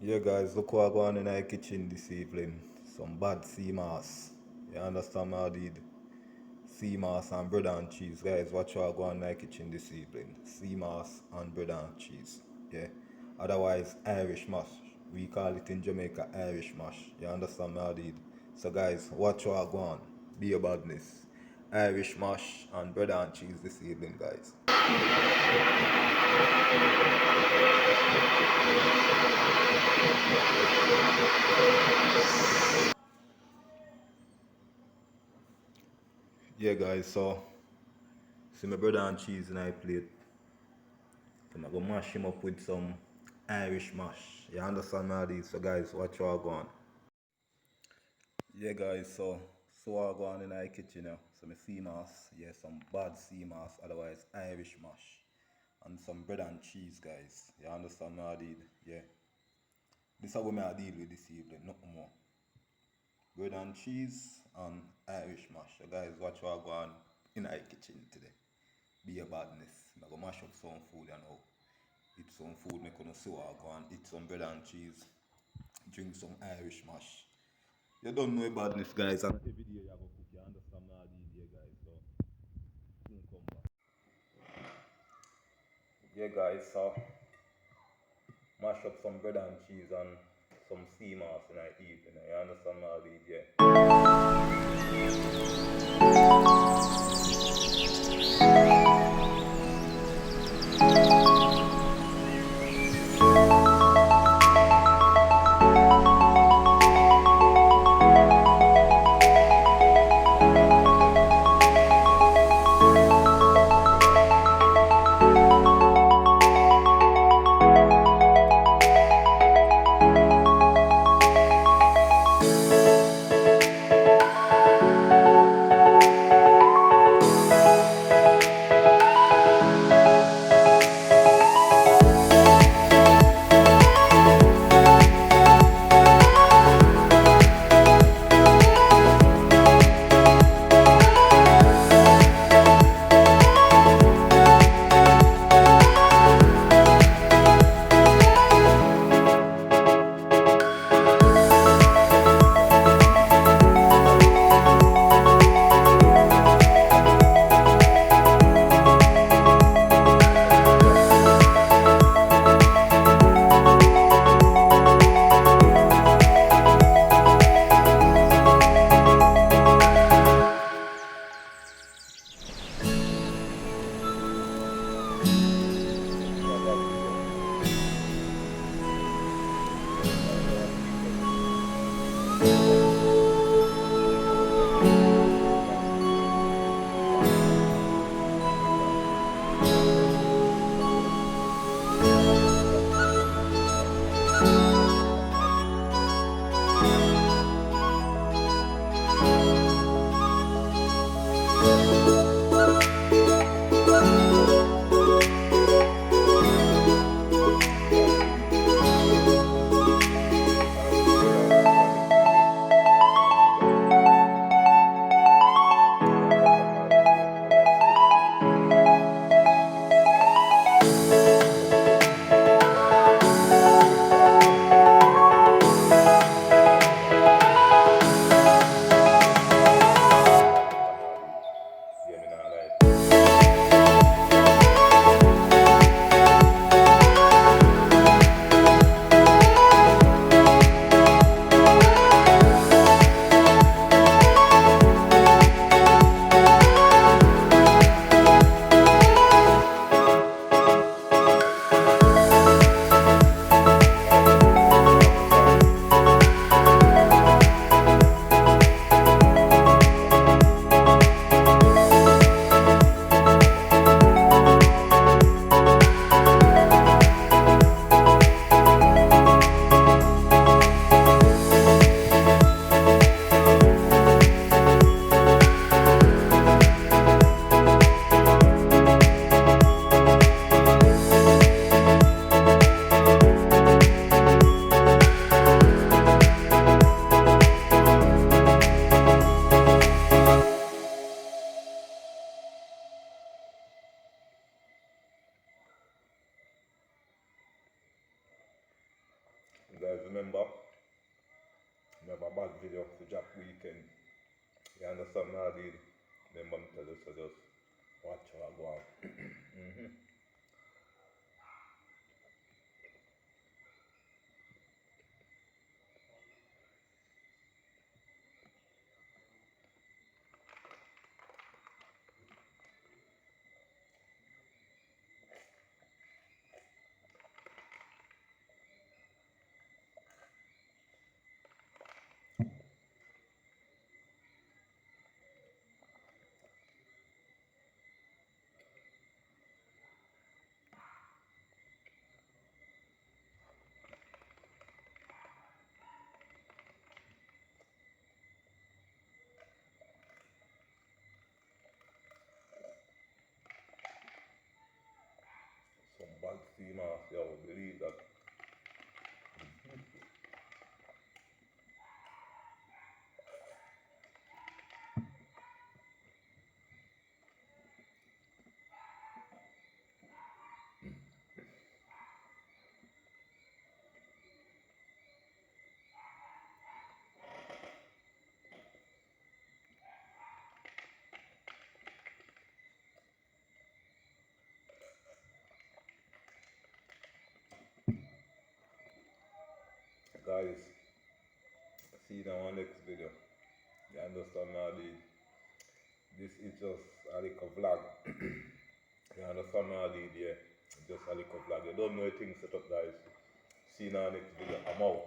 Yeah, guys, look what I go on in our kitchen this evening. Some bad sea moss. You understand what I did? Sea moss and bread and cheese. Guys, watch what I go on in our kitchen this evening. Sea moss and bread and cheese. Yeah. Otherwise, Irish mash. We call it in Jamaica Irish mash. You understand what I did? So, guys, watch what I go on. Be a badness. Irish mash and bread and cheese this evening, guys. Yeah, guys, so see my bread and cheese in I plate. So I'm gonna mash him up with some Irish mash. You understand all these? So guys, watch what I go on. Yeah guys, so I go on in the kitchen now. So my sea moss, yeah, some bad sea moss, otherwise Irish mash. And some bread and cheese guys. You understand what I did? Yeah. This is what I deal with this evening, nothing more. Bread and cheese and Irish mash. So guys, watch what I go on in the kitchen today. Be a badness. I'm gonna mash up some food and all. Eat some food, make on see what I go and eat some bread and cheese, drink some Irish mash. You don't know about badness, guys, and every day you have a cook, you understand now these day, guys, so soon come back. Yeah, guys, so mash up some bread and cheese and some sea moss in the evening, you understand now these, yeah. guys, remember we have a bad video for Jack weekend. You understand what I did? Remember me tell you, so just watch how I go on. Some bad steam off, you will believe that. Guys, see you in our next video. You understand now this is just a little vlog. You understand now yeah? Just a little vlog. You don't know a thing set up guys. See you in our next video. I'm out.